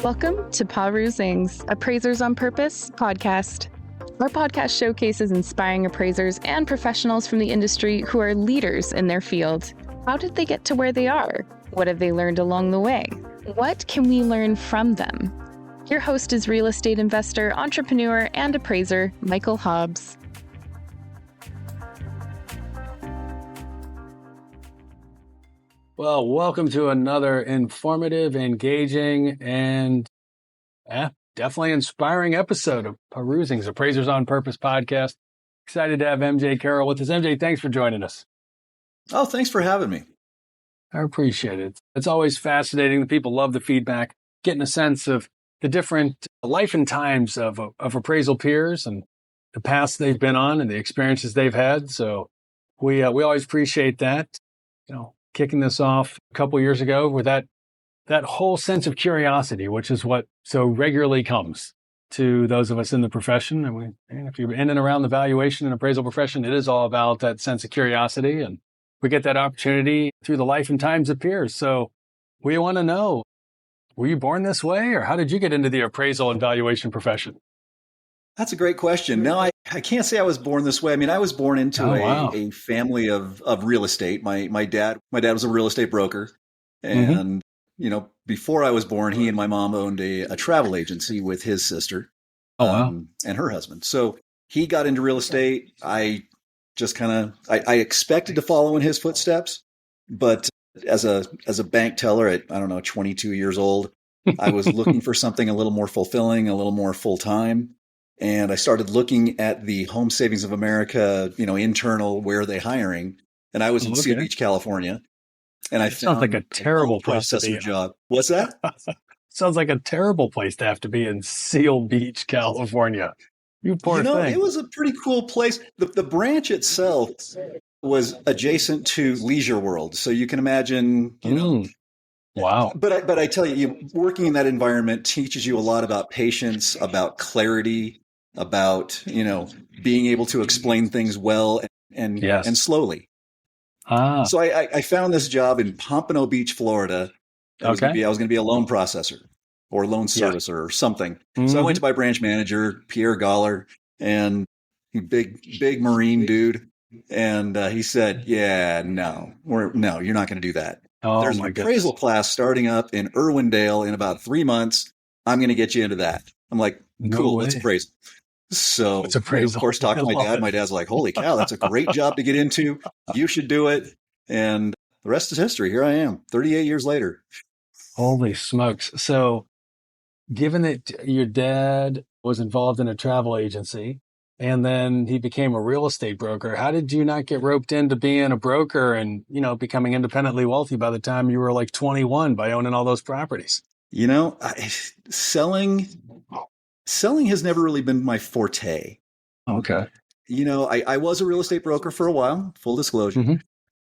Welcome to Perusing's Appraisers on Purpose podcast. Our podcast showcases inspiring appraisers and professionals from the industry who are leaders in their field. How did they get to where they are? What have they learned along the way? What can we learn from them? Your host is real estate investor, entrepreneur, and appraiser, Michael Hobbs. Well, welcome to another informative, engaging, and definitely inspiring episode of Perusing's Appraisers on Purpose podcast. Excited to have MJ Carroll with us. MJ, thanks for joining us. Oh, thanks for having me. I appreciate it. It's always fascinating. The people love the feedback, getting a sense of the different life and times of appraisal peers and the paths they've been on and the experiences they've had. So we always appreciate that. Kicking this off a couple years ago with that whole sense of curiosity, which is what so regularly comes to those of us in the profession. And if you're in and around the valuation and appraisal profession, it is all about that sense of curiosity. And we get that opportunity through the life and times of peers. So we want to know, were you born this way, or how did you get into the appraisal and valuation profession? That's a great question. No, I can't say I was born this way. I mean, I was born into a family of real estate. My dad was a real estate broker. And, before I was born, he and my mom owned a travel agency with his sister and her husband. So he got into real estate. I just I expected to follow in his footsteps. But as a bank teller at, 22 years old, I was looking for something a little more fulfilling, a little more full-time. And I started looking at the Home Savings of America, internal, where are they hiring? And I was in Seal Beach, California. And I found sounds like a terrible place to be in. Job. What's that? Sounds like a terrible place to have to be in Seal Beach, California. You poor thing. It was a pretty cool place. The branch itself was adjacent to Leisure World. So you can imagine, Wow. But I tell you, working in that environment teaches you a lot about patience, about clarity, about, being able to explain things well and slowly. So I found this job in Pompano Beach, Florida. I was going to be a loan processor or loan servicer or something. Mm-hmm. So I went to my branch manager, Pierre Galler, and big Marine dude. And he said, no, you're not going to do that. There's an appraisal class starting up in Irwindale in about 3 months. I'm going to get you into that. I'm like, cool, let's appraise. So, of course, talking to my dad. My dad's like, holy cow, that's a great job to get into. You should do it. And the rest is history. Here I am, 38 years later. Holy smokes. So given that your dad was involved in a travel agency and then he became a real estate broker, how did you not get roped into being a broker and, becoming independently wealthy by the time you were like 21 by owning all those properties? Selling has never really been my forte. Okay. I was a real estate broker for a while, full disclosure. Mm-hmm.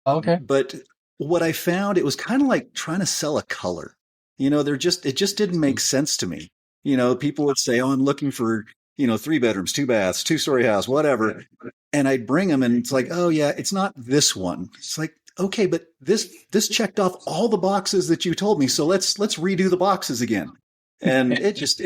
Okay. But what I found, it was kind of like trying to sell a color. It just didn't make sense to me. People would say, I'm looking for, 3 bedrooms, 2 baths, 2-story house, whatever. And I'd bring them and it's like, oh yeah, it's not this one. It's like, okay, but this checked off all the boxes that you told me. So let's redo the boxes again. And it just,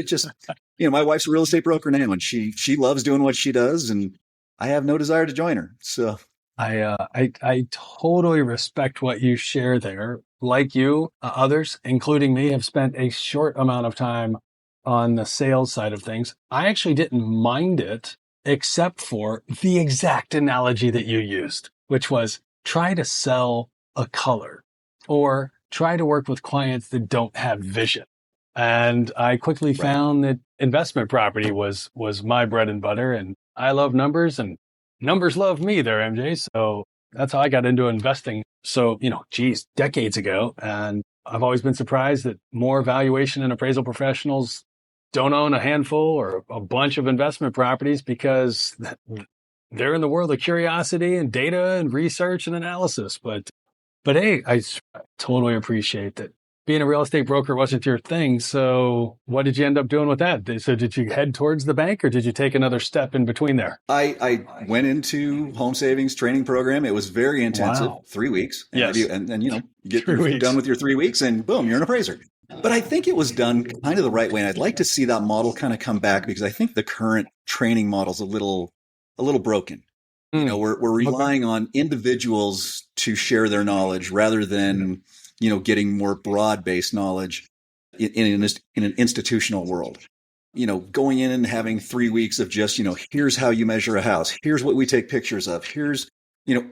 my wife's a real estate broker now and she loves doing what she does. And I have no desire to join her. So I totally respect what you share there. Like you, others, including me, have spent a short amount of time on the sales side of things. I actually didn't mind it, except for the exact analogy that you used, which was try to sell a color or try to work with clients that don't have vision. And I quickly found that investment property was my bread and butter. And I love numbers and numbers love me there, MJ. So that's how I got into investing. So, decades ago. And I've always been surprised that more valuation and appraisal professionals don't own a handful or a bunch of investment properties because they're in the world of curiosity and data and research and analysis. But hey, I totally appreciate that. Being a real estate broker wasn't your thing. So what did you end up doing with that? So did you head towards the bank or did you take another step in between there? I went into home savings training program. It was very intensive, 3 weeks. Yes. And you get done with your 3 weeks and boom, you're an appraiser. But I think it was done kind of the right way. And I'd like to see that model kind of come back because I think the current training model's a little broken. We're relying on individuals to share their knowledge rather than, getting more broad-based knowledge in an institutional world. Going in and having 3 weeks of just, here's how you measure a house. Here's what we take pictures of. Here's,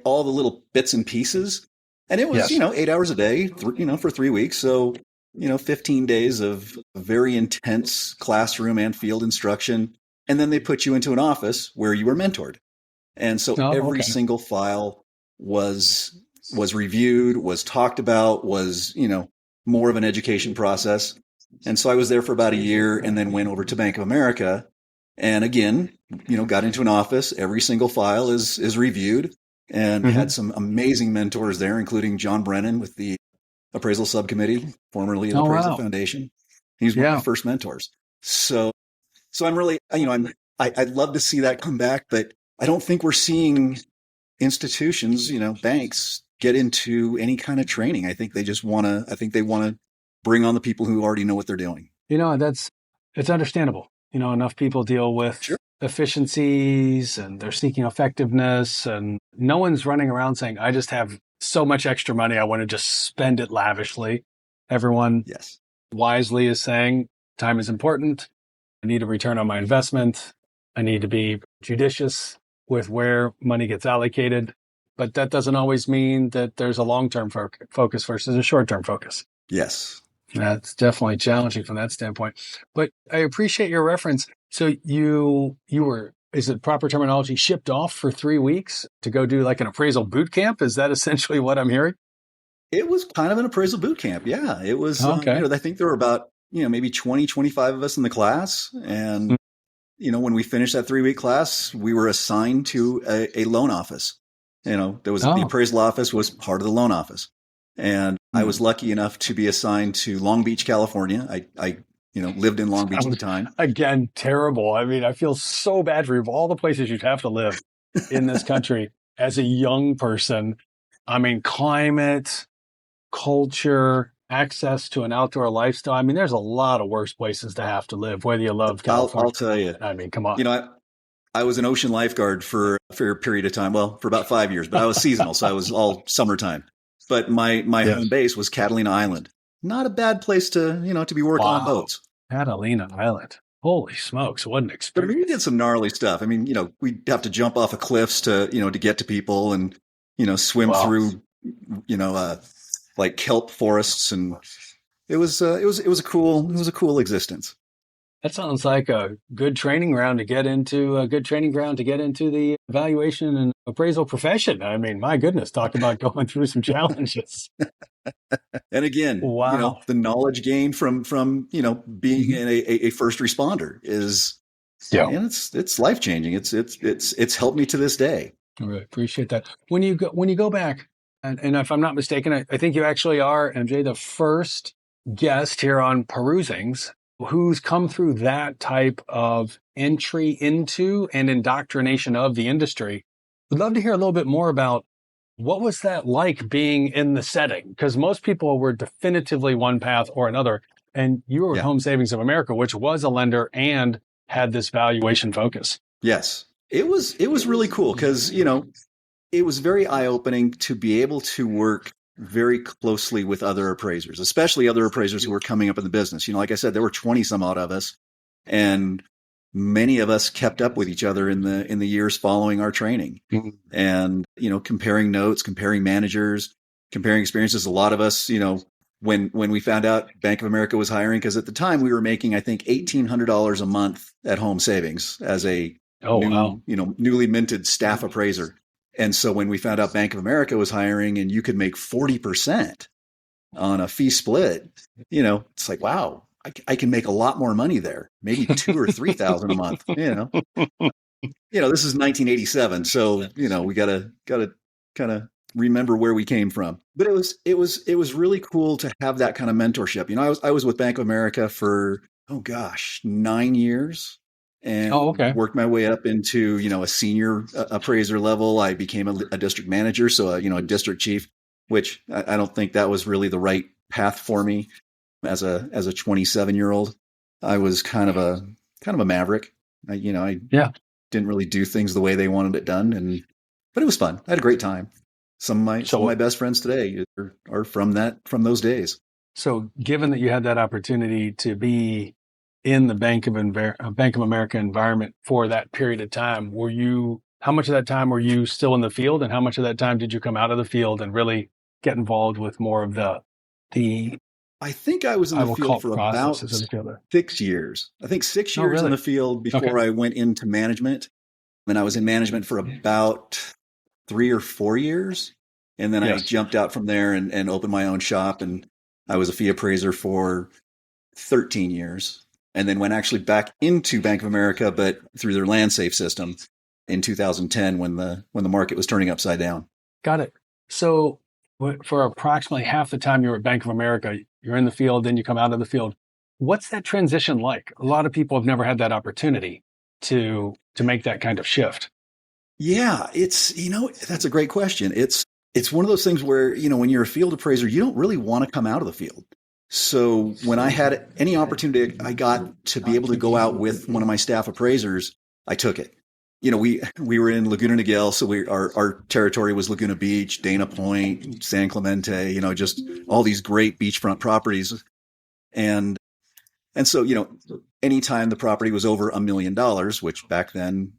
all the little bits and pieces. And it was, 8 hours a day, for 3 weeks. So, 15 days of very intense classroom and field instruction. And then they put you into an office where you were mentored. And so every single file was reviewed, was talked about, was, more of an education process. And so I was there for about a year and then went over to Bank of America. And again, got into an office. Every single file is reviewed and had some amazing mentors there, including John Brennan with the appraisal subcommittee, formerly of the Appraisal Foundation. He's one of my first mentors. So I'm really, I'd love to see that come back, but I don't think we're seeing institutions, banks get into any kind of training. I think they want to bring on the people who already know what they're doing. It's understandable. Enough people deal with efficiencies and they're seeking effectiveness, and no one's running around saying, I just have so much extra money, I want to just spend it lavishly. Everyone wisely is saying, time is important. I need a return on my investment. I need to be judicious with where money gets allocated. But that doesn't always mean that there's a long-term focus versus a short-term focus. Yes. That's definitely challenging from that standpoint. But I appreciate your reference. So you were, is it proper terminology, shipped off for 3 weeks to go do like an appraisal boot camp? Is that essentially what I'm hearing? It was kind of an appraisal boot camp. Yeah. It was, I think there were about, maybe 20, 25 of us in the class. And, when we finished that 3-week class, we were assigned to a loan office. There was the appraisal office was part of the loan office. And I was lucky enough to be assigned to Long Beach, California. I lived in Long Beach at the time. Again, terrible. I mean, I feel so bad for you. Of all the places you'd have to live in this country as a young person, I mean, climate, culture, access to an outdoor lifestyle. I mean, there's a lot of worse places to have to live, whether you love California. I'll tell you. I mean, come on. I was an ocean lifeguard for a period of time. Well, for about 5 years, but I was seasonal. So I was all summertime. But my home base was Catalina Island. Not a bad place to be working on boats. Catalina Island. Holy smokes, what an experience. But we did some gnarly stuff. I mean, we'd have to jump off of cliffs to get to people and, swim through, like kelp forests. And it was a cool existence. That sounds like a good training ground to get into the valuation and appraisal profession. I mean, my goodness, talk about going through some challenges. And again, the knowledge gained from being a first responder is, and it's life changing. It's helped me to this day. All right, appreciate that. When you go back, and if I'm not mistaken, I think you actually are, MJ, the first guest here on Perusings who's come through that type of entry into and indoctrination of the industry. Would love to hear a little bit more about what was that like being in the setting? Because most people were definitively one path or another. And you were with Home Savings of America, which was a lender and had this valuation focus. Yes, it was really cool because, it was very eye-opening to be able to work very closely with other appraisers, especially other appraisers who were coming up in the business. Like I said, there were 20 some odd of us, and many of us kept up with each other in the years following our training. And, comparing notes, comparing managers, comparing experiences. A lot of us, when we found out Bank of America was hiring, because at the time we were making, I think, $1,800 a month at Home Savings as a newly minted staff appraiser. And so when we found out Bank of America was hiring and you could make 40% on a fee split, it's like, wow, I can make a lot more money there. Maybe $2,000 or $3,000 a month. This is 1987, so we gotta kind of remember where we came from. But it was really cool to have that kind of mentorship. I was with Bank of America for 9 years. And worked my way up into, a senior appraiser level. I became a district manager, so, a district chief, which I don't think that was really the right path for me. as a 27-year-old. I was kind of a maverick. I didn't really do things the way they wanted it done, but it was fun. I had a great time. Some of my best friends today are from those days. So given that you had that opportunity to be in the Bank of America environment for that period of time, how much of that time were you still in the field, and how much of that time did you come out of the field and really get involved with more of the I think I was in the field for about 6 years. I think 6 years in the field before I went into management. And I was in management for about 3 or 4 years. And then I jumped out from there and opened my own shop. And I was a fee appraiser for 13 years. And then went actually back into Bank of America, but through their land safe system in 2010 when the market was turning upside down. Got it. So for approximately half the time you were at Bank of America, you're in the field, then you come out of the field. What's that transition like? A lot of people have never had that opportunity to make that kind of shift. Yeah, that's a great question. It's one of those things where, when you're a field appraiser, you don't really want to come out of the field. So when I had any opportunity I got to be able to go out with one of my staff appraisers, I took it. We were in Laguna Niguel, so our territory was Laguna Beach, Dana Point, San Clemente, just all these great beachfront properties. And so, anytime the property was over $1 million, which back then,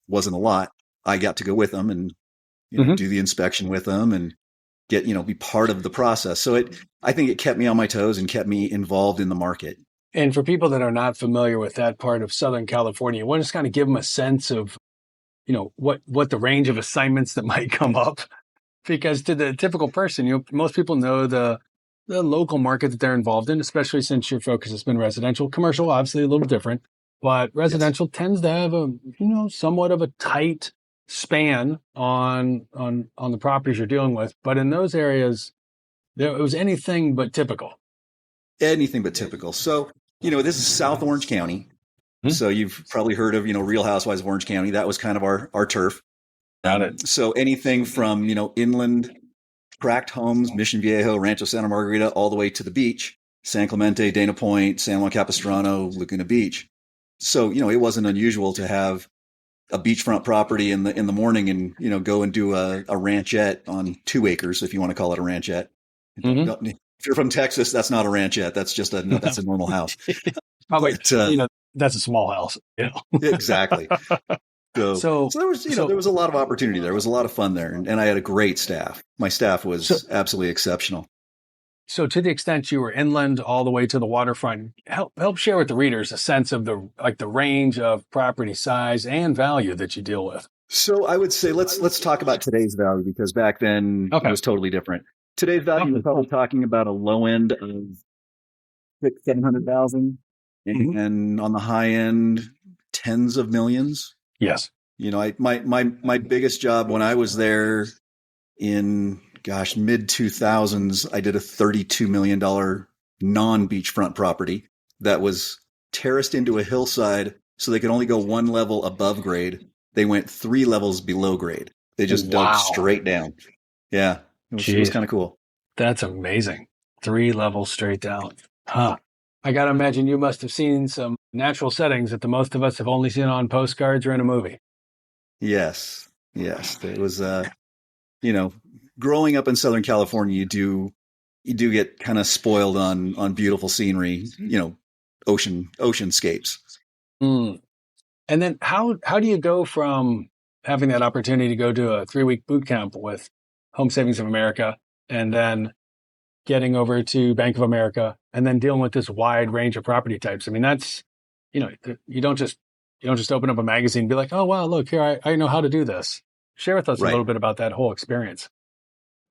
wasn't a lot, I got to go with them and do the inspection with them and get, be part of the process. So I think it kept me on my toes and kept me involved in the market. And for people that are not familiar with that part of Southern California, want to just kind of give them a sense of, what the range of assignments that might come up, because to the typical person, most people know the local market that they're involved in, especially since your focus has been residential. Commercial, obviously a little different, but residential tends to have a, somewhat of a tight span on the properties you're dealing with. But in those areas, it was anything but typical. Anything but typical. So, this is South Orange County. Mm-hmm. So you've probably heard of, Real Housewives of Orange County. That was kind of our turf. Got it. So anything from, inland tract homes, Mission Viejo, Rancho Santa Margarita, all the way to the beach, San Clemente, Dana Point, San Juan Capistrano, Laguna Beach. So, it wasn't unusual to have a beachfront property in the morning and, go and do a ranchette on 2 acres, if you want to call it a ranchette. Mm-hmm. If you're from Texas, that's not a ranchette. That's just that's a normal house. Probably, that's a small house. Exactly. So there was, there was a lot of opportunity. There was a lot of fun there, and I had a great staff. My staff was absolutely exceptional. So, to the extent you were inland all the way to the waterfront, help share with the readers a sense of the range of property size and value that you deal with. So, I would say let's talk about today's value, because back then it was totally different. Today's value, we're probably talking about a low end of $600,000-$700,000, and on the high end, tens of millions. Yes. My biggest job when I was there in mid 2000s, I did a $32 million non-beachfront property that was terraced into a hillside, so they could only go one level above grade. They went 3 levels below grade. They just dug straight down. Yeah. It was kind of cool. That's amazing. 3 levels straight down. Huh. I got to imagine you must have seen some natural settings that the most of us have only seen on postcards or in a movie. Yes. It was, growing up in Southern California, you do get kind of spoiled on beautiful scenery, oceanscapes. Mm. And then how do you go from having that opportunity to go to a 3-week boot camp with Home Savings of America, and then getting over to Bank of America, and then dealing with this wide range of property types? I mean, that's, you don't just open up a magazine and be like, oh, wow, look here, I know how to do this. Share with us a little bit about that whole experience.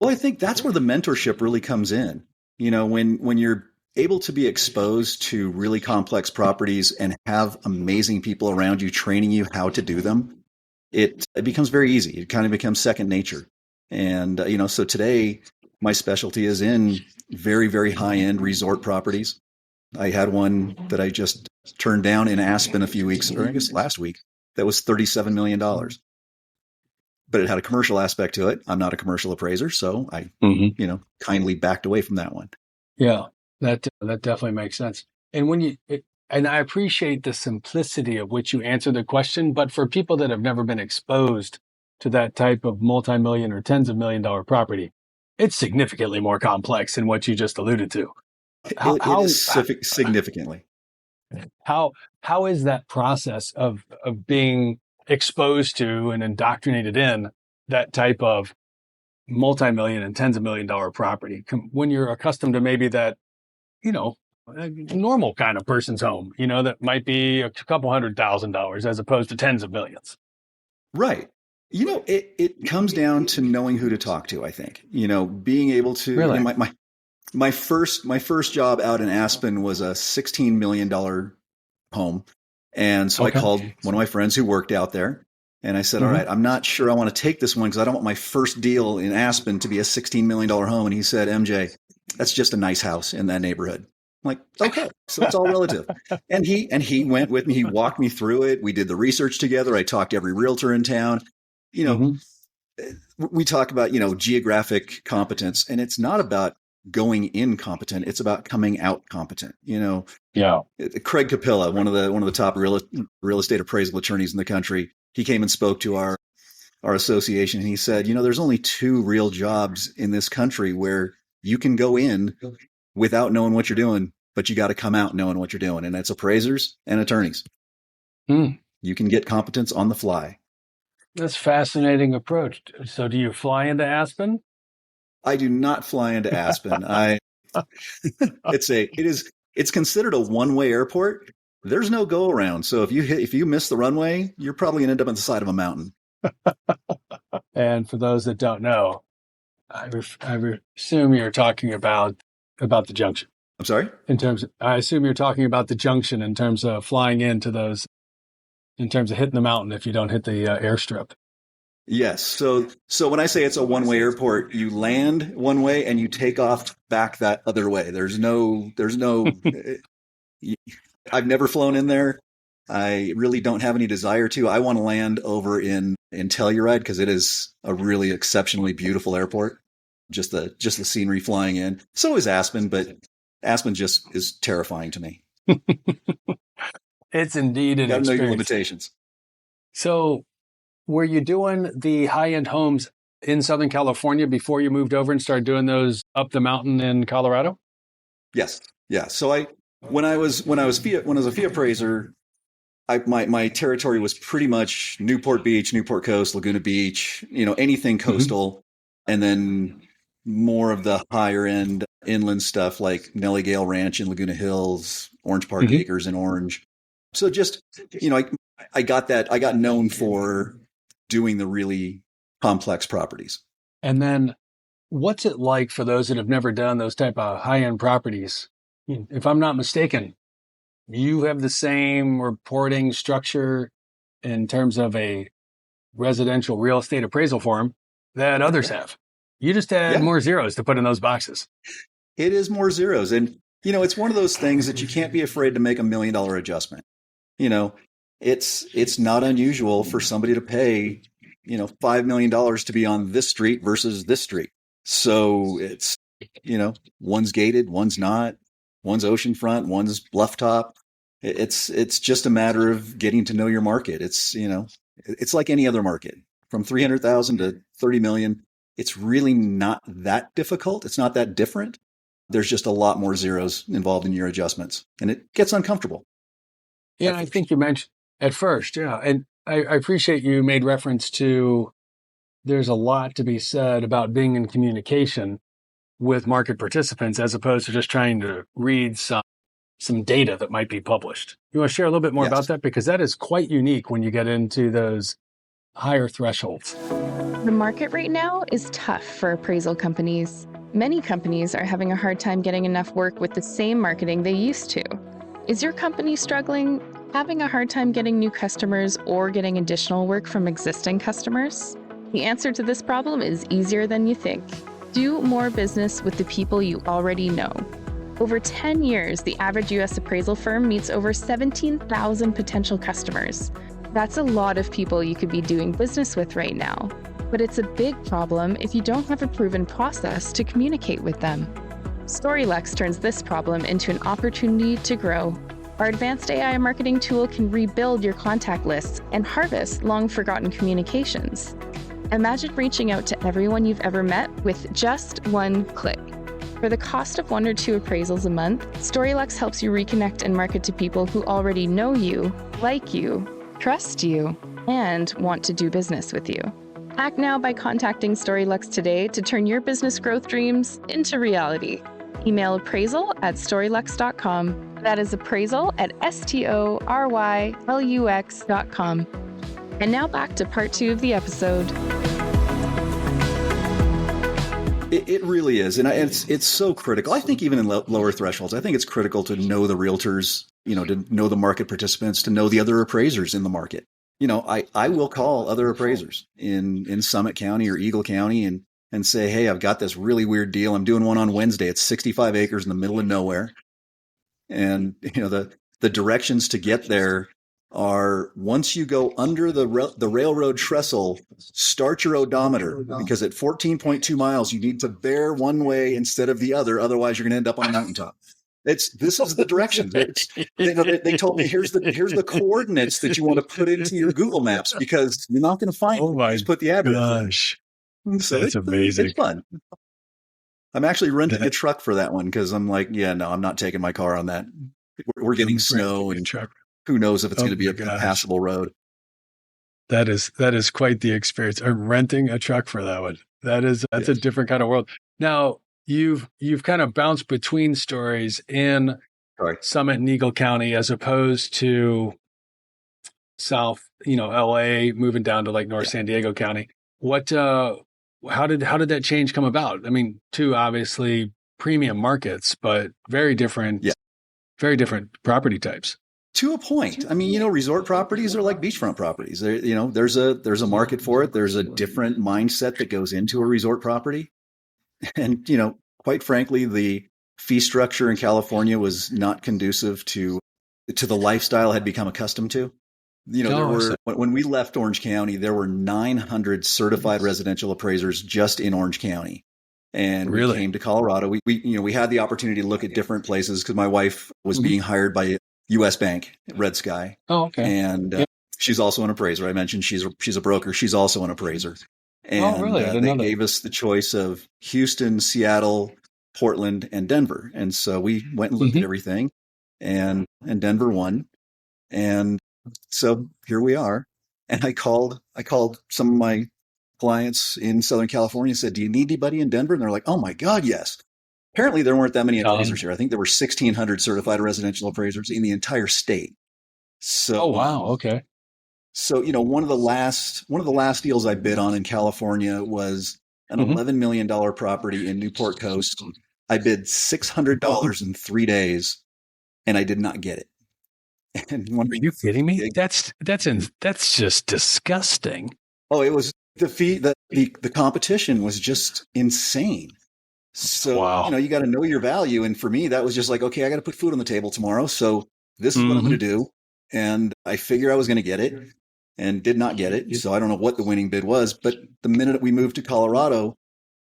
Well, I think that's where the mentorship really comes in. When you're able to be exposed to really complex properties and have amazing people around you training you how to do them, it becomes very easy. It kind of becomes second nature. And, so today my specialty is in very, very high-end resort properties. I had one that I just turned down in Aspen last week, that was $37 million. But it had a commercial aspect to it. I'm not a commercial appraiser, so I, kindly backed away from that one. Yeah. That definitely makes sense. And and I appreciate the simplicity of which you answer the question, but for people that have never been exposed to that type of multi-million or tens of $1 million property, it's significantly more complex than what you just alluded to. It is significantly. How is that process of being exposed to and indoctrinated in that type of multi-million and tens of $1 million property when you're accustomed to maybe that, a normal kind of person's home, that might be a couple $100,000 as opposed to tens of millions? Right. It comes down to knowing who to talk to, I think. Being able to really? My first job out in Aspen was a $16 million home. And so I called one of my friends who worked out there. And I said, all right, I'm not sure I want to take this one because I don't want my first deal in Aspen to be a $16 million home. And he said, MJ, that's just a nice house in that neighborhood. I'm like, okay, so it's all relative. And he went with me. He walked me through it. We did the research together. I talked to every realtor in town. We talk about, geographic competence, and it's not about going in competent. It's about coming out competent. Yeah. Craig Capilla, one of the top real estate appraisal attorneys in the country, he came and spoke to our association, and he said, there's only 2 real jobs in this country where you can go in without knowing what you're doing, but you got to come out knowing what you're doing. And that's appraisers and attorneys. You can get competence on the fly. That's a fascinating approach. So do you fly into Aspen? I do not fly into Aspen. It's considered a one-way airport. There's no go around. So if you miss the runway, you're probably gonna end up on the side of a mountain. And for those that don't know, I assume you're talking about the junction. I'm sorry? I assume you're talking about the junction in terms of flying into those, in terms of hitting the mountain if you don't hit the airstrip. Yes. So when I say it's a one-way airport, you land one way and you take off back that other way. There's no I've never flown in there. I really don't have any desire to. I want to land over in Telluride because it is a really exceptionally beautiful airport. Just the scenery flying in. So is Aspen, but Aspen just is terrifying to me. It's indeed an experience. You gotta know your limitations. So were you doing the high-end homes in Southern California before you moved over and started doing those up the mountain in Colorado? Yes. Yeah. So when I was a fee appraiser, my territory was pretty much Newport Beach, Newport Coast, Laguna Beach, anything coastal, and then more of the higher end inland stuff like Nellie Gale Ranch in Laguna Hills, Orange Park Acres in Orange. So just, I got known for doing the really complex properties. And then what's it like for those that have never done those type of high-end properties? If I'm not mistaken, you have the same reporting structure in terms of a residential real estate appraisal form that others have. You just had more zeros to put in those boxes. It is more zeros. And, it's one of those things that you can't be afraid to make $1 million adjustment. It's not unusual for somebody to pay, $5 million to be on this street versus this street. So it's, one's gated, one's not, one's oceanfront, one's bluff top. It's just a matter of getting to know your market. It's, it's like any other market from 300,000 to 30 million. It's really not that difficult. It's not that different. There's just a lot more zeros involved in your adjustments, and it gets uncomfortable. Yeah, I think you mentioned at first. Yeah. And I appreciate you made reference to there's a lot to be said about being in communication with market participants as opposed to just trying to read some data that might be published. You want to share a little bit more about that? Because that is quite unique when you get into those higher thresholds. The market right now is tough for appraisal companies. Many companies are having a hard time getting enough work with the same marketing they used to. Is your company struggling, having a hard time getting new customers or getting additional work from existing customers? The answer to this problem is easier than you think. Do more business with the people you already know. Over 10 years, the average U.S. appraisal firm meets over 17,000 potential customers. That's a lot of people you could be doing business with right now. But it's a big problem if you don't have a proven process to communicate with them. StoryLux turns this problem into an opportunity to grow. Our advanced AI marketing tool can rebuild your contact lists and harvest long-forgotten communications. Imagine reaching out to everyone you've ever met with just one click. For the cost of 1 or 2 appraisals a month, StoryLux helps you reconnect and market to people who already know you, like you, trust you, and want to do business with you. Act now by contacting StoryLux today to turn your business growth dreams into reality. Email appraisal@storylux.com. That is appraisal@storylux.com. And now back to part 2 of the episode. It really is. And it's so critical. I think even in lower thresholds, I think it's critical to know the realtors, to know the market participants, to know the other appraisers in the market. I will call other appraisers in Summit County or Eagle County and say, hey, I've got this really weird deal. I'm doing one on Wednesday. It's 65 acres in the middle of nowhere. And, the directions to get there are, once you go under the railroad trestle, start your odometer, because at 14.2 miles, you need to bear one way instead of the other. Otherwise, you're going to end up on a mountaintop. This is the direction. They told me, here's the coordinates that you want to put into your Google Maps, because you're not going to find Oh my just put the address. gosh. So That's amazing. It's fun. I'm actually renting a truck for that one, because I'm like, yeah, no, I'm not taking my car on that. We're getting snow, and who knows if it's going to be a passable road. That is quite the experience. I'm renting a truck for that one. That's a different kind of world. Now, you've kind of bounced between stories in Summit and Eagle County as opposed to South, LA, moving down to like North San Diego County. How did that change come about? I mean, 2 obviously premium markets, but very different property types. To a point. I mean, resort properties are like beachfront properties. There's a market for it. There's a different mindset that goes into a resort property. And, quite frankly, the fee structure in California was not conducive to the lifestyle I had become accustomed to. When we left Orange County, there were 900 certified residential appraisers just in Orange County. And we came to Colorado. We had the opportunity to look at different places, because my wife was being hired by U.S. Bank, Red Sky. Oh, okay. And she's also an appraiser. I mentioned she's a broker. She's also an appraiser. And they gave us the choice of Houston, Seattle, Portland, and Denver. And so we went and looked at everything, and Denver won. And so here we are. And I called some of my clients in Southern California and said, do you need anybody in Denver? And they're like, oh my God, yes. Apparently there weren't that many appraisers here. I think there were 1,600 certified residential appraisers in the entire state. So, oh, wow. Okay. So, one of the last deals I bid on in California was an $11 million property in Newport Coast. I bid $600 in 3 days, and I did not get it. And are you kidding me? That's just disgusting. Oh, it was the fee. The competition was just insane. So, wow. You got to know your value. And for me, that was just like, okay, I got to put food on the table tomorrow. So this is what I'm going to do. And I figure I was going to get it, and did not get it. So I don't know what the winning bid was, but the minute we moved to Colorado,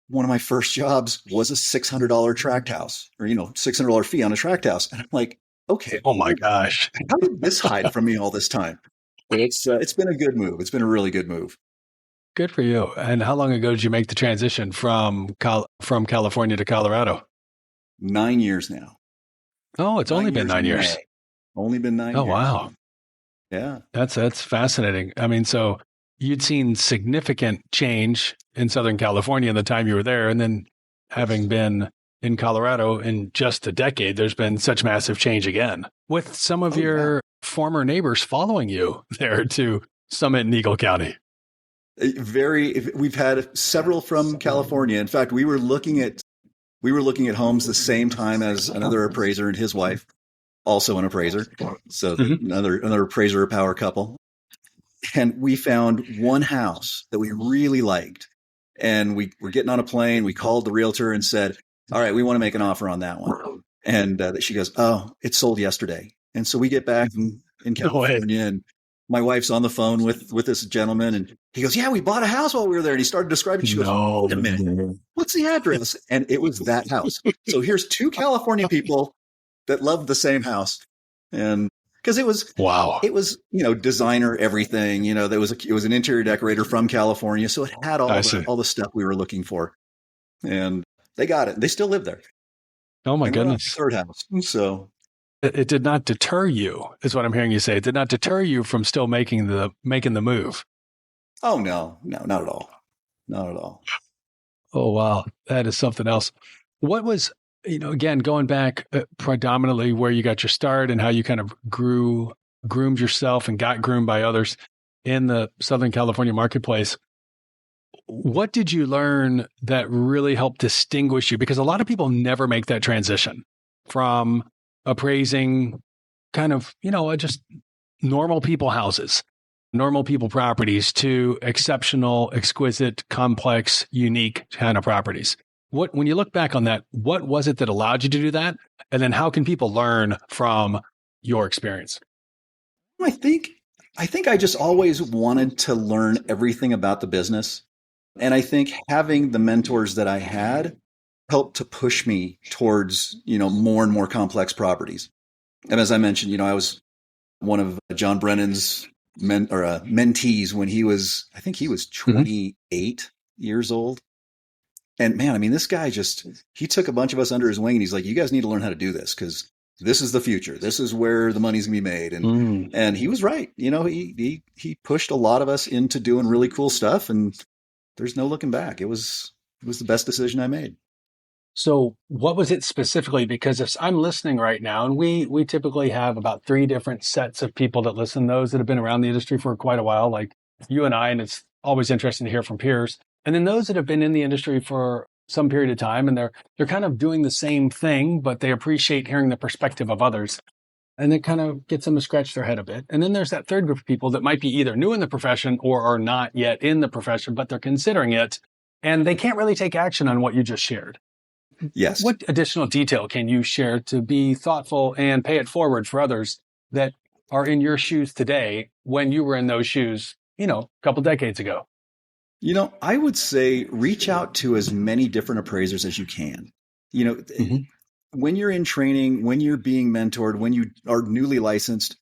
one of my first jobs was a $600 tract house, or, $600 fee on a tract house. And I'm like, okay. Oh my gosh. How did this hide from me all this time? But it's been a good move. It's been a really good move. Good for you. And how long ago did you make the transition from California to Colorado? 9 years now. Oh, it's only been 9 years. Only been 9 years. Oh, wow. Yeah. That's fascinating. I mean, so you'd seen significant change in Southern California in the time you were there, and then having been in Colorado in just a decade, there's been such massive change again, with some of your former neighbors following you there to Summit and Eagle County. We've had several from California. In fact, we were looking at homes the same time as another appraiser and his wife, also an appraiser. So another appraiser power couple. And we found one house that we really liked. And we were getting on a plane. We called the realtor and said, all right, we want to make an offer on that one. And she goes, oh, it sold yesterday. And so we get back in California, and my wife's on the phone with this gentleman, and he goes, "Yeah, we bought a house while we were there." And he started describing. She goes, "Wait a minute, what's the address?" And it was that house. So here's two California people that loved the same house, and because it was designer everything. It was an interior decorator from California, so it had all the stuff we were looking for, and they got it. They still live there. Oh my goodness! Third house. So it did not deter you, is what I'm hearing you say. It did not deter you from still making the move. Oh no, not at all. Not at all. Oh wow, that is something else. What was, again, going back predominantly where you got your start and how you kind of groomed yourself and got groomed by others in the Southern California marketplace. What did you learn that really helped distinguish you? Because a lot of people never make that transition from appraising kind of, just normal people houses, normal people properties to exceptional, exquisite, complex, unique kind of properties. When you look back on that, what was it that allowed you to do that? And then how can people learn from your experience? I think I just always wanted to learn everything about the business. And I think having the mentors that I had helped to push me towards, more and more complex properties. And as I mentioned, I was one of John Brennan's mentees when I think he was 28 years old. And man, I mean, this guy he took a bunch of us under his wing, and he's like, "You guys need to learn how to do this because this is the future. This is where the money's gonna be made." And he was right. He pushed a lot of us into doing really cool stuff, and there's no looking back. It was the best decision I made. So what was it specifically? Because if I'm listening right now, and we typically have about 3 different sets of people that listen, those that have been around the industry for quite a while, like you and I, and it's always interesting to hear from peers. And then those that have been in the industry for some period of time, and they're kind of doing the same thing, but they appreciate hearing the perspective of others. And it kind of gets them to scratch their head a bit. And then there's that third group of people that might be either new in the profession or are not yet in the profession, but they're considering it, and they can't really take action on what you just shared. Yes. What additional detail can you share to be thoughtful and pay it forward for others that are in your shoes today when you were in those shoes, a couple decades ago? I would say reach out to as many different appraisers as you can. When you're in training, when you're being mentored, when you are newly licensed,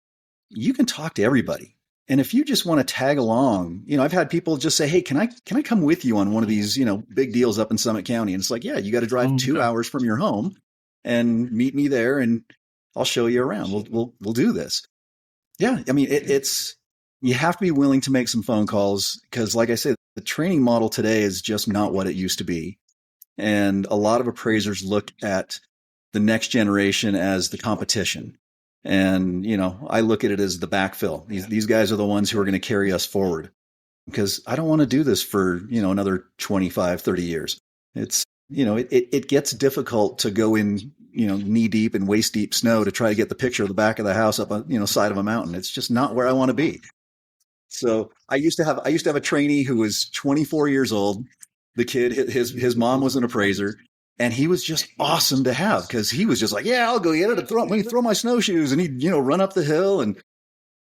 you can talk to everybody. And if you just want to tag along, I've had people just say, "Hey, can I come with you on one of these, big deals up in Summit County?" And it's like, yeah, you got to drive 2 hours from your home and meet me there, and I'll show you around. We'll do this. Yeah. I mean, you have to be willing to make some phone calls because, like I said, the training model today is just not what it used to be. And a lot of appraisers look at the next generation as the competition. And, I look at it as the backfill. These guys are the ones who are going to carry us forward because I don't want to do this for, another 25, 30 years. It's, it gets difficult to go in, knee deep and waist deep snow to try to get the picture of the back of the house up on, side of a mountain. It's just not where I want to be. So I used to have a trainee who was 24 years old. The kid, his mom was an appraiser. And he was just awesome to have because he was just like, "Yeah, I'll go get it and throw my snowshoes." And he'd, run up the hill, and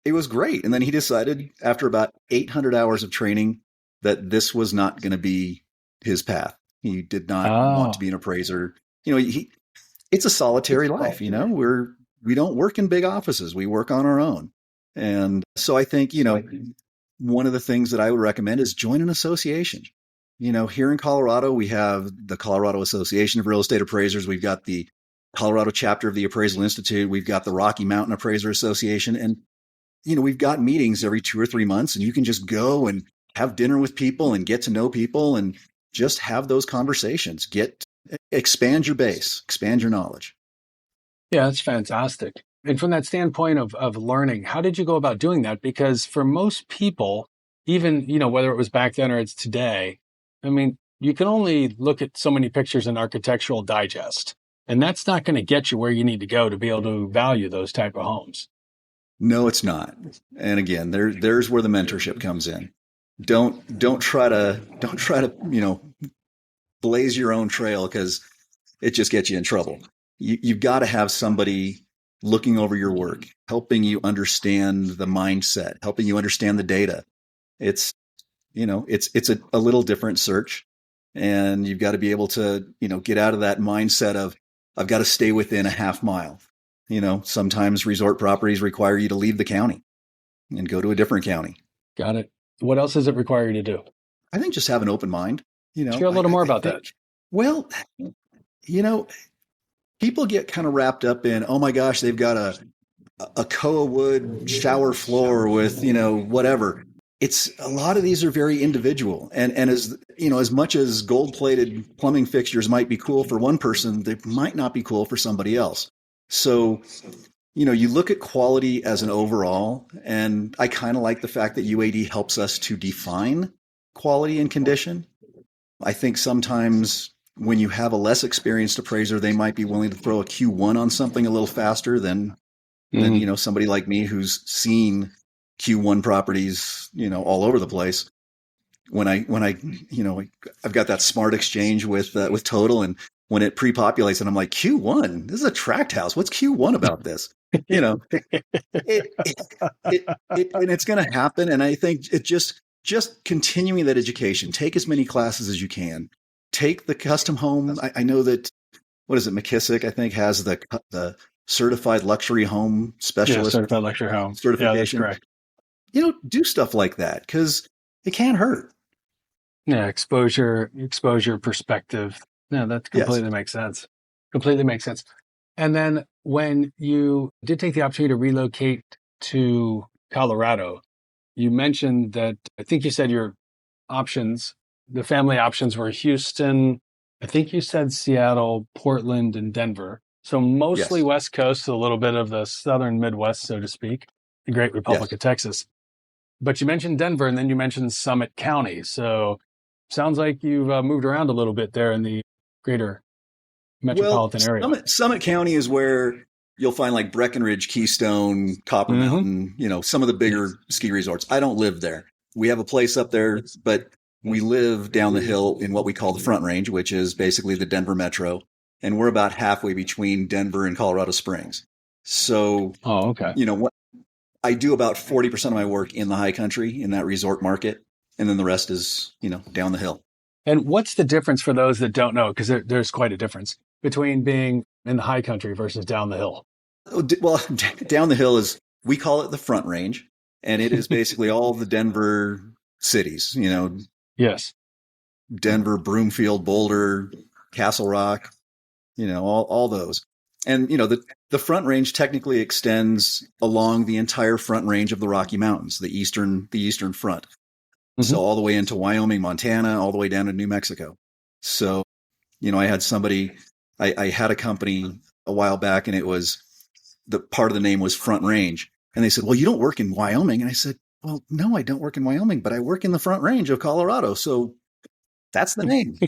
it was great. And then he decided after about 800 hours of training that this was not going to be his path. He did not want to be an appraiser. It's a solitary life. We don't work in big offices. We work on our own. And so I think, one of the things that I would recommend is join an association. Here in Colorado, we have the Colorado Association of Real Estate Appraisers. We've got the Colorado chapter of the Appraisal Institute. We've got the Rocky Mountain Appraiser Association. And, we've got meetings every 2 or 3 months, and you can just go and have dinner with people and get to know people and just have those conversations. Expand your base, expand your knowledge. Yeah, that's fantastic. And from that standpoint of learning, how did you go about doing that? Because for most people, even, whether it was back then or it's today, I mean, you can only look at so many pictures in Architectural Digest, and that's not going to get you where you need to go to be able to value those type of homes. No, it's not. And again, there's where the mentorship comes in. Don't try to, blaze your own trail because it just gets you in trouble. You've got to have somebody looking over your work, helping you understand the mindset, helping you understand the data. It's a little different search, and you've got to be able to, get out of that mindset of, I've got to stay within a half mile. Sometimes resort properties require you to leave the county and go to a different county. Got it. What else does it require you to do? I think just have an open mind. Share a little more about that. Well, people get kind of wrapped up in, oh my gosh, they've got a koa wood shower floor with, whatever. It's a lot of these are very individual. And as much as gold plated plumbing fixtures might be cool for one person, they might not be cool for somebody else. So, you look at quality as an overall, and I kind of like the fact that UAD helps us to define quality and condition. I think sometimes when you have a less experienced appraiser, they might be willing to throw a Q1 on something a little faster than somebody like me who's seen Q1 properties, all over the place. When I I've got that smart exchange with Total, and when it pre-populates and I'm like, Q1, this is a tract house. What's Q1 about this? And it's going to happen. And I think it just continuing that education, take as many classes as you can, take the custom home. I know that, what is it? McKissick, I think, has the certified luxury home specialist. Certified luxury home certification. Yeah, that's correct. Do stuff like that, because it can't hurt. Yeah. Exposure, perspective. No, that completely makes sense. Completely makes sense. And then when you did take the opportunity to relocate to Colorado, you mentioned that, I think you said your options, the family options were Houston, I think you said Seattle, Portland, and Denver. So mostly West Coast, a little bit of the southern Midwest, so to speak, the Great Republic of Texas. But you mentioned Denver, and then you mentioned Summit County. So sounds like you've moved around a little bit there in the greater metropolitan area. Summit County is where you'll find like Breckenridge, Keystone, Copper Mountain, some of the bigger ski resorts. I don't live there. We have a place up there, but we live down the hill in what we call the Front Range, which is basically the Denver metro. And we're about halfway between Denver and Colorado Springs. So, I do about 40% of my work in the high country, in that resort market. And then the rest is, down the hill. And what's the difference for those that don't know? Because there's quite a difference between being in the high country versus down the hill. Well, down the hill is, we call it the Front Range, and it is basically all the Denver cities, Yes. Denver, Broomfield, Boulder, Castle Rock, all those. And, the Front Range technically extends along the entire Front Range of the Rocky Mountains, the eastern front. So all the way into Wyoming, Montana, all the way down to New Mexico. So, I had I had a company a while back, and it was, the part of the name was Front Range. And they said, well, you don't work in Wyoming. And I said, well, no, I don't work in Wyoming, but I work in the Front Range of Colorado. So that's the name.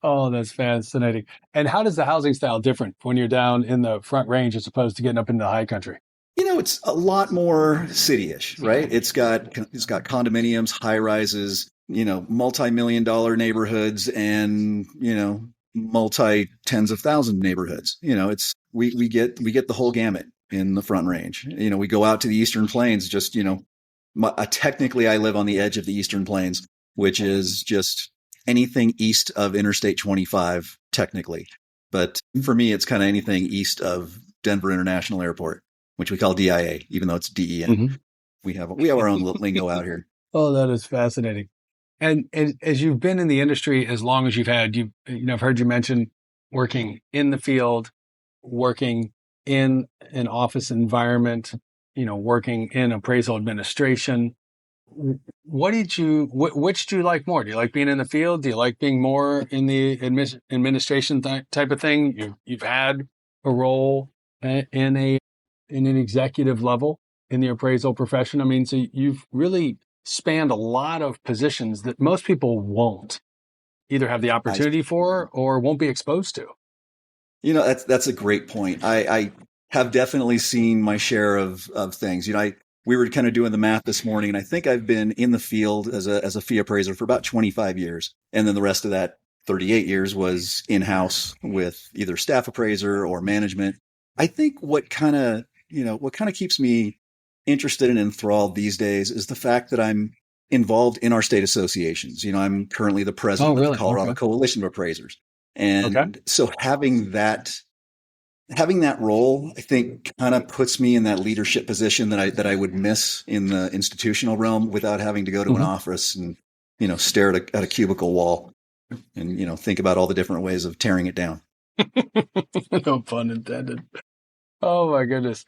Oh, that's fascinating. And how does the housing style different when you're down in the Front Range as opposed to getting up into the high country? It's a lot more city-ish, right? It's got condominiums, high rises, multi-million dollar neighborhoods, and, multi tens of thousand neighborhoods. We get the whole gamut in the Front Range. We go out to the Eastern Plains, just, technically I live on the edge of the Eastern Plains, which is just anything east of Interstate 25, technically. But for me, it's kind of anything east of Denver International Airport, which we call DIA, even though it's DEN. We have our own little lingo out here. Oh, that is fascinating. And as you've been in the industry as long as you've had, I've heard you mention working in the field, working in an office environment, working in appraisal administration. Which do you like more? Do you like being in the field? Do you like being more in the administration type of thing? You've had a role in an executive level in the appraisal profession. I mean, so you've really spanned a lot of positions that most people won't either have the opportunity for or won't be exposed to. That's a great point. I have definitely seen my share of things. We were kind of doing the math this morning, and I think I've been in the field as a fee appraiser for about 25 years. And then the rest of that 38 years was in-house with either staff appraiser or management. I think what kind of what kind of keeps me interested and enthralled these days is the fact that I'm involved in our state associations. I'm currently the president of the Colorado Coalition of Appraisers. And so having that role, I think, kind of puts me in that leadership position that I would miss in the institutional realm without having to go to an office and, stare at a cubicle wall and, think about all the different ways of tearing it down. No pun intended. Oh my goodness.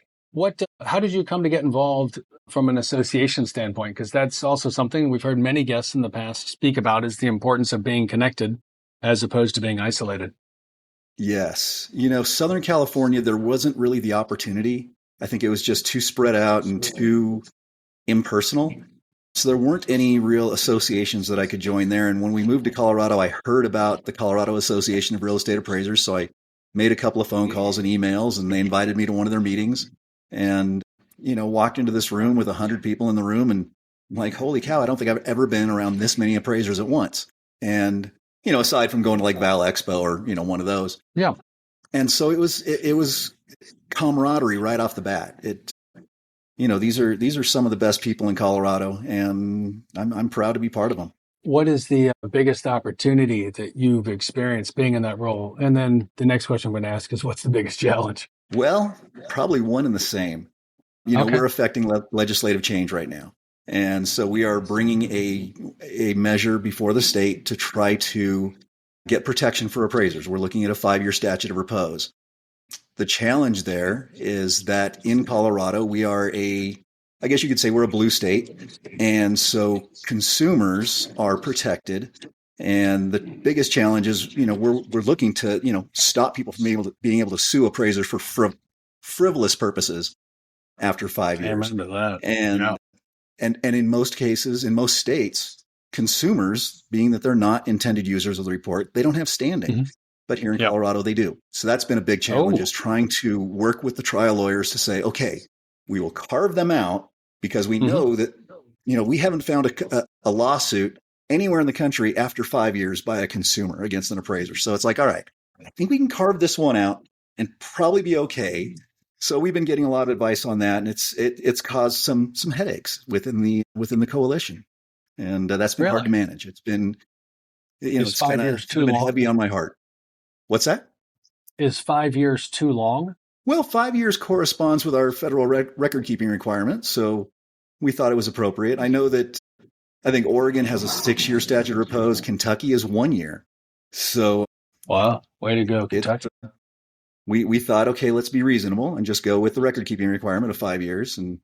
How did you come to get involved from an association standpoint? Because that's also something we've heard many guests in the past speak about, is the importance of being connected as opposed to being isolated. Yes. Southern California, there wasn't really the opportunity. I think it was just too spread out and too impersonal. So there weren't any real associations that I could join there. And when we moved to Colorado, I heard about the Colorado Association of Real Estate Appraisers. So I made a couple of phone calls and emails, and they invited me to one of their meetings, and, walked into this room with 100 people in the room, and I'm like, holy cow, I don't think I've ever been around this many appraisers at once. And, aside from going to like Val Expo or, one of those. Yeah. And so it was camaraderie right off the bat. These are some of the best people in Colorado, and I'm proud to be part of them. What is the biggest opportunity that you've experienced being in that role? And then the next question I'm going to ask is, what's the biggest challenge? Well, probably one and the same. We're affecting legislative change right now. And so we are bringing a measure before the state to try to get protection for appraisers. We're looking at a 5-year statute of repose. The challenge there is that in Colorado, we are I guess you could say we're a blue state. And so consumers are protected. And the biggest challenge is, we're looking to, stop people from being able to sue appraisers for frivolous purposes after 5 years. I remember that. And in most cases, in most states, consumers, being that they're not intended users of the report, they don't have standing. Mm-hmm. But here in Colorado, they do. So that's been a big challenge, is trying to work with the trial lawyers to say, okay, we will carve them out because we know that, we haven't found a lawsuit anywhere in the country after 5 years by a consumer against an appraiser. So it's like, all right, I think we can carve this one out and probably be okay. So we've been getting a lot of advice on that, and it's caused some headaches within the coalition, and that's been hard to manage. It's been, it's 5 years too long? Heavy on my heart. What's that? Is 5 years too long? Well, 5 years corresponds with our federal record keeping requirement, so we thought it was appropriate. I think Oregon has a 6-year statute of repose. Kentucky is 1 year. So, wow, way to go, Kentucky. We thought, okay, let's be reasonable and just go with the record keeping requirement of 5 years. And,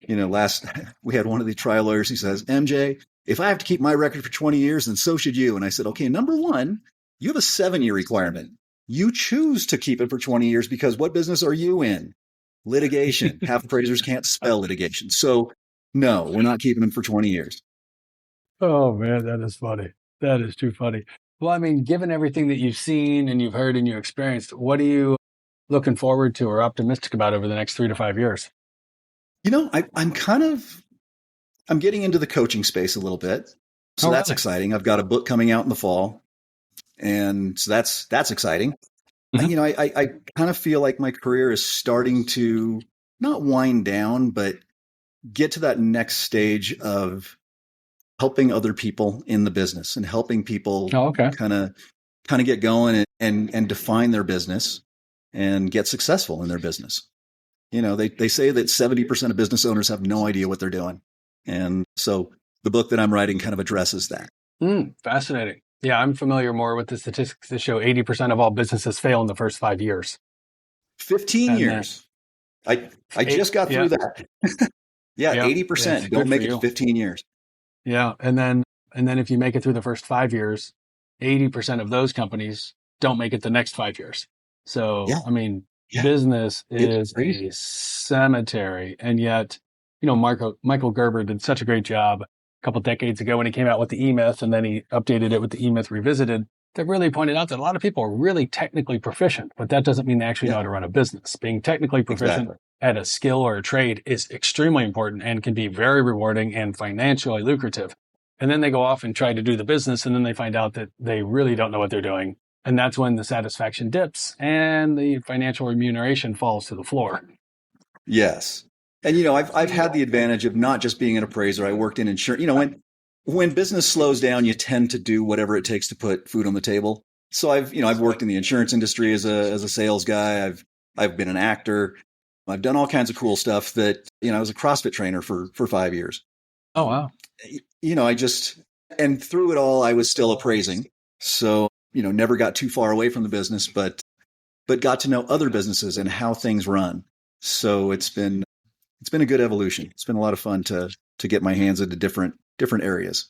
we had one of the trial lawyers who says, MJ, if I have to keep my record for 20 years, then so should you. And I said, okay, number one, you have a 7-year requirement. You choose to keep it for 20 years because what business are you in? Litigation. Half appraisers can't spell litigation. So no, we're not keeping them for 20 years. Oh man, that is funny. That is too funny. Well, I mean, given everything that you've seen and you've heard and you experienced, what are you looking forward to or optimistic about over the next 3 to 5 years? I'm getting into the coaching space a little bit. So that's exciting. I've got a book coming out in the fall. And so that's exciting. Mm-hmm. I kind of feel like my career is starting to not wind down, but get to that next stage of helping other people in the business and helping people kind of get going and define their business and get successful in their business. They say that 70% of business owners have no idea what they're doing. And so the book that I'm writing kind of addresses that. Fascinating. Yeah, I'm familiar more with the statistics that show 80% of all businesses fail in the first 5 years. 15 years. I just got through that. 80% don't make it to 15 years. Yeah, and then if you make it through the first 5 years, 80% of those companies don't make it the next 5 years. So, business is a cemetery. And yet, Michael Gerber did such a great job a couple decades ago when he came out with the E-Myth, and then he updated it with the E-Myth Revisited, that really pointed out that a lot of people are really technically proficient, but that doesn't mean they actually know how to run a business. Being technically proficient at a skill or a trade is extremely important and can be very rewarding and financially lucrative. And then they go off and try to do the business, and then they find out that they really don't know what they're doing. And that's when the satisfaction dips and the financial remuneration falls to the floor. Yes. And, I've had the advantage of not just being an appraiser. I worked in insurance. When business slows down, you tend to do whatever it takes to put food on the table. So I've worked in the insurance industry as a sales guy. I've been an actor. I've done all kinds of cool stuff that, I was a CrossFit trainer for 5 years. Oh, wow. And through it all, I was still appraising. So, never got too far away from the business, but got to know other businesses and how things run. So it's been a good evolution. It's been a lot of fun to get my hands into different areas.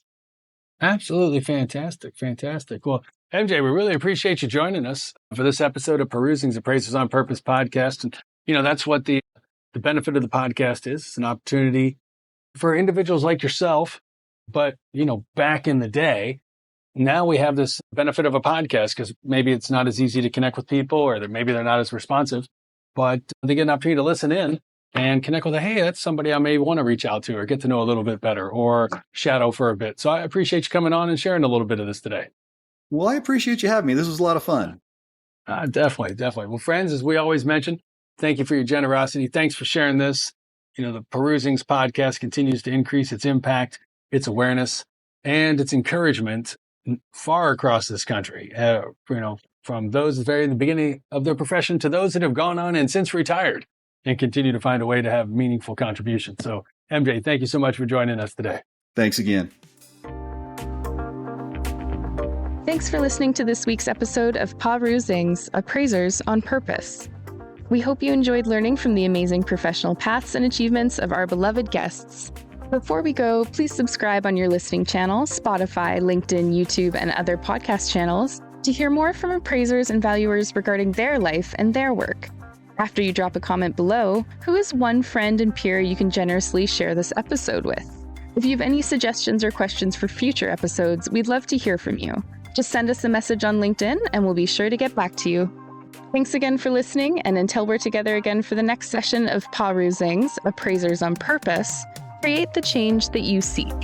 Absolutely fantastic. Fantastic. Well, MJ, we really appreciate you joining us for this episode of Perusing's Appraisers on Purpose podcast. And, that's what the benefit of the podcast is. It's an opportunity for individuals like yourself. But, back in the day, now we have this benefit of a podcast because maybe it's not as easy to connect with people or maybe they're not as responsive, but they get an opportunity to listen in and connect with, hey, that's somebody I may want to reach out to or get to know a little bit better or shadow for a bit. So I appreciate you coming on and sharing a little bit of this today. Well, I appreciate you having me. This was a lot of fun. Definitely. Well, friends, as we always mention, thank you for your generosity. Thanks for sharing this. The Perusing's podcast continues to increase its impact, its awareness, and its encouragement far across this country. From those very in the beginning of their profession to those that have gone on and since retired and continue to find a way to have meaningful contributions. So, MJ, thank you so much for joining us today. Thanks again. Thanks for listening to this week's episode of Perusing's Appraisers on Purpose. We hope you enjoyed learning from the amazing professional paths and achievements of our beloved guests. Before we go, please subscribe on your listening channel, Spotify, LinkedIn, YouTube, and other podcast channels to hear more from appraisers and valuers regarding their life and their work. After you drop a comment below, who is one friend and peer you can generously share this episode with? If you have any suggestions or questions for future episodes, we'd love to hear from you. Just send us a message on LinkedIn and we'll be sure to get back to you. Thanks again for listening, and until we're together again for the next session of Perusing's Appraisers on Purpose, create the change that you seek.